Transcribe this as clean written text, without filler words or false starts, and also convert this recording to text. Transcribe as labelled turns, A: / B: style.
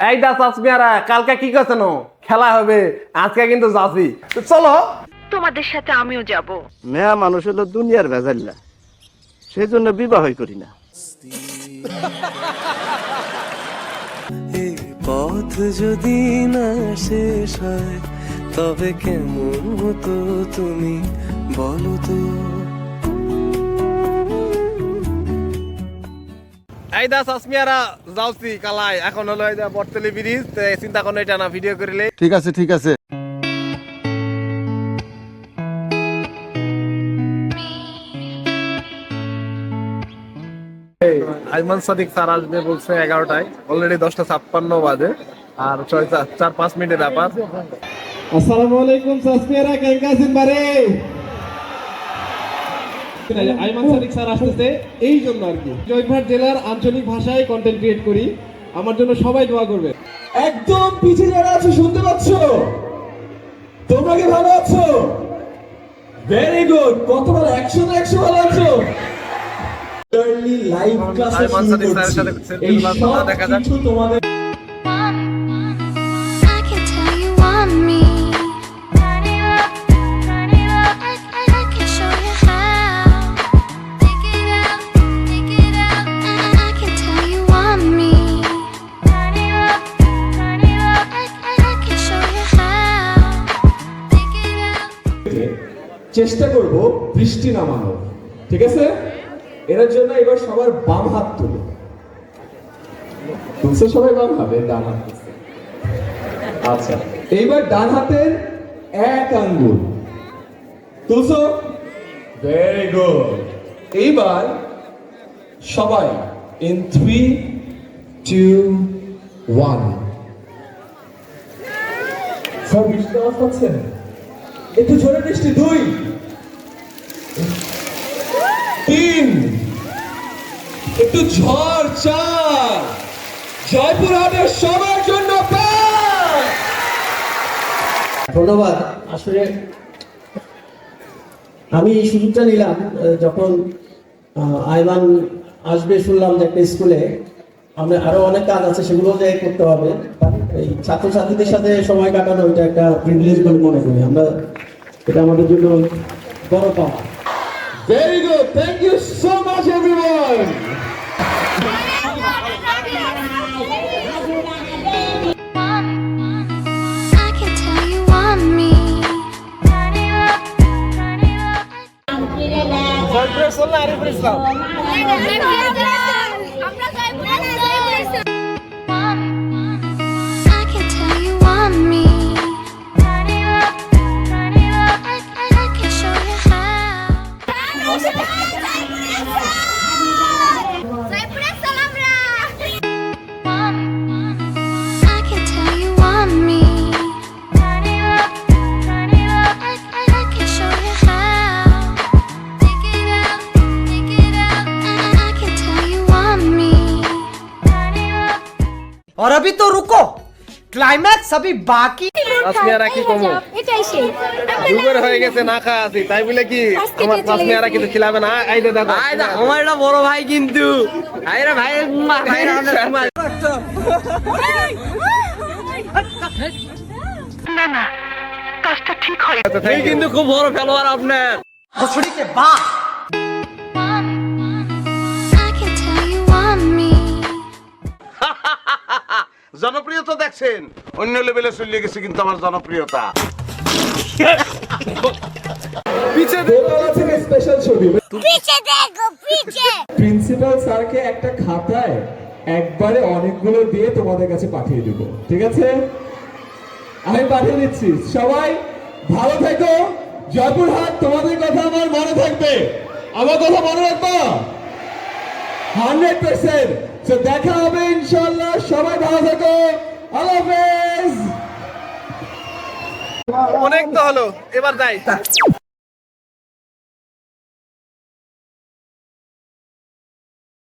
A: এই দা চাচমিয়ারা কালকে কি করছেন খেলা হবে আজকে কিন্তু যাচ্ছি চলো
B: তোমাদের সাথে আমিও যাব।
C: মেয়া মানুষ হলো দুনিয়ার ভেজাল্লা, সেই জন্য বিবাহই করি না।
D: এই পথ যদি না শেষ হয় তবে কেমন হতো তুমি বলো তো।
A: এই দা চাচমিয়ারা যাচ্ছি কালাই এখন হলো এই বটতলি ব্রিজ চিন্তা করো এটা না ভিডিও করিলে
C: ঠিক আছে ঠিক আছে।
A: আইমান সাদিক স্যার আসবে বলছে 11টায়, অলরেডি 10:56 বাজে আর 4-5 মিনিটের ব্যাপার।
E: আসসালামু আলাইকুম সাসমিয়ারা কেঙ্কা সিনবারে আইমান সাদিক স্যার আসতেছে এই জন্য আর কি জয়পুরহাট জেলার আঞ্চলিক ভাষায় কন্টেন্ট ক্রিয়েট করি, আমার জন্য সবাই দোয়া করবে। একদম পিছে যারা আছো শুনতে পাচ্ছ? তোমরা কি ভালো আছো? Very good. কতবার 100 ভালো আছো? লাইভ ক্লাসে
A: আইমান সাদিক স্যারের সাথে
E: এই
A: সেলফি দেখা যাক।
E: কিছু তোমাদের
F: I can tell you want me. Turn it up, turn it up. I can show you how. Take it out, take it out. I can tell you want me. Turn it up, turn it up. I can show you how. Take it out.
E: চেষ্টা করব বৃষ্টি নামানোর, ঠিক আছে? এর জন্য এবার সবার বাম হাত তুলো। তুলছে সবাই বাম হাতে, ডান হাত তুলছে। আচ্ছা এইবার ডান হাতের এক আঙ্গুল তুলছো, ভেরি গুড। এইবার সবাই ইন 3, 2, 1 সব বৃষ্টি আওয়াজ পাচ্ছেন? একটু জোরে বৃষ্টি। 2, 3, একটু ঝড়। 4, জয়পুরহাটের সবার জন্য
G: ধন্যবাদ। আসলে আমি এই সুযোগটা নিলাম যখন আইমান আসবে শুনলাম যে একটা স্কুলে আমরা আরো অনেক কাজ আছে সেগুলো যে করতে হবে, এই ছাত্রছাত্রীদের সাথে সময় কাটানো এটা একটা প্রিভিলেজ বলে মনে করি আমরা, এটা আমাদের জন্য বড় পাওয়া।
E: Very good, thank you so much everyone.
F: I can tell you want me. Turn it up, turn it up.
A: জয়পুরের সোনা Ariful Islam
F: I can tell you want me. Turn it up, turn it up. I can show you how. I can tell you want me. Turn it up, turn it up. I can show you how. Take it out, take it out. I can tell you want me. Turn it up.
H: और अभी तो रुको, climax अभी बाकी।
A: চাচমিয়ারা কি কমো
B: এটাই সেই
A: দুপুর হয়ে গেছে না খাওয়া আছি তাই বলে কি আমার চাচমিয়ারা কিছু খিলাবে না? এই যে দেখো
H: আমার এটা বড় ভাই কিন্তু আইরা ভাই
B: না না কাজটা ঠিক হয়।
H: এই কিন্তু খুব বড় খেলোয়াড় আপনার হসড়ি কে বা।
F: I can tell you want me.
C: জনপ্রিয়তা দেখছেন অন্য লেভেলে চলে গেছে কিন্তু আমার জনপ্রিয়তা।
E: দোতলা থেকে স্পেশাল ছবি।
F: पीछे देखो पीछे।
E: প্রিন্সিপাল স্যারকে একটা খাতায় একবারে অনেকগুলো দিয়ে তোমাদের কাছে পাঠিয়ে দেব, ঠিক আছে? আমি পাঠিয়ে দিচ্ছি, সবাই ভালো থেকো। জয়পুরহাট তোমাদের কথা আমার মনে থাকবে, আমার কথা মনে রাখবো 100%। তো দেখা হবে ইনশাআল্লাহ, সবাই ভালো থেকো, আল্লাহ হাফেজ।
A: অনেক তো হলো, এবার যাই।